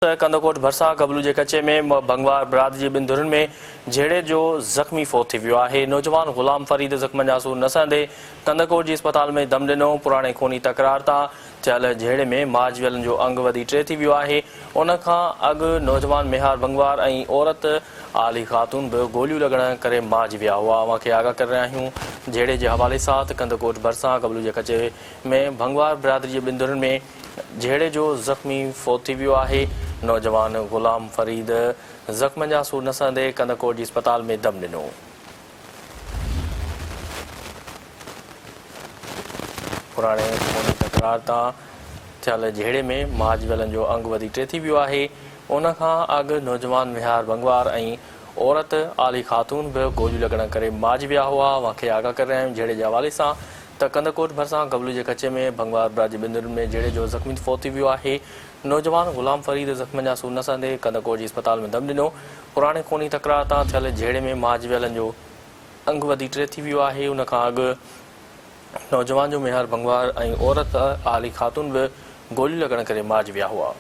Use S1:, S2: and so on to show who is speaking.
S1: कंदकोट भरसा कबलू के कचे में भंगवार बिरादरी जी 2 धुरनि में झेड़े जो ज़ख़्मी फ़ौत थी वियो आहे। नौजवान ग़ुलाम फ़रीद ज़ख़्मनि जा सूर न सहंदे कंदकोट जी अस्पताल में दम ॾिनो। पुराणे खूनी तकरार तां थियल झेड़े में माजवियलनि जो अंग वधी 3 थी वियो आहे। उन खां अॻु नौजवान मेहार भंगवार ऐं औरत आली ख़ातून बि गोलियूं लॻण करे माज विया हुआ। अवांखे आगाह करे रहिया आहियूं झेड़े जे हवाले सां कंदकोट भरसा कबलू के कचे में भंगवार बिरादरी जी 2 धुरनि में झेड़े जो ज़ख़्मी फ़ौत थी वियो आहे। नौजवान ग़ुलाम फ़रीद ज़ख़्मनि जा सूर न सहंदे कंदकोट जी अस्पताल में दम ॾिनो। पुराणे खूनी तकरार तां थियल झेड़े में माजवियलनि जो अंग वधी 3 थी वियो आहे। उन खां अॻु नौजवान मेहार भंगवार ऐं औरत आली ख़ातून बि गोलियूं लॻण करे माज विया हुआ। अवांखे आगाह करे रहिया आहियूं झेड़े जे हवाले सां त कंदकोट भरसा कबलू के कचे में भंगवार बिरादरी 2 धुरनि में झेड़े जो ज़ख़्मी फ़ौत थी वियो आहे। नौजवान ग़ुलाम फ़रीद ज़ख़्मनि जा सूर न सहंदे कंदकोट जी अस्पताल में दम ॾिनो। पुराणे खूनी तकरार तां थियल झेड़े में माजवियलनि जो अंग वधी 3 थी वियो आहे। उन खां अॻु नौजवान जो मेहार भंगवार ऐं औरत आली ख़ातून बि गोलियूं लॻण करे माज विया हुआ।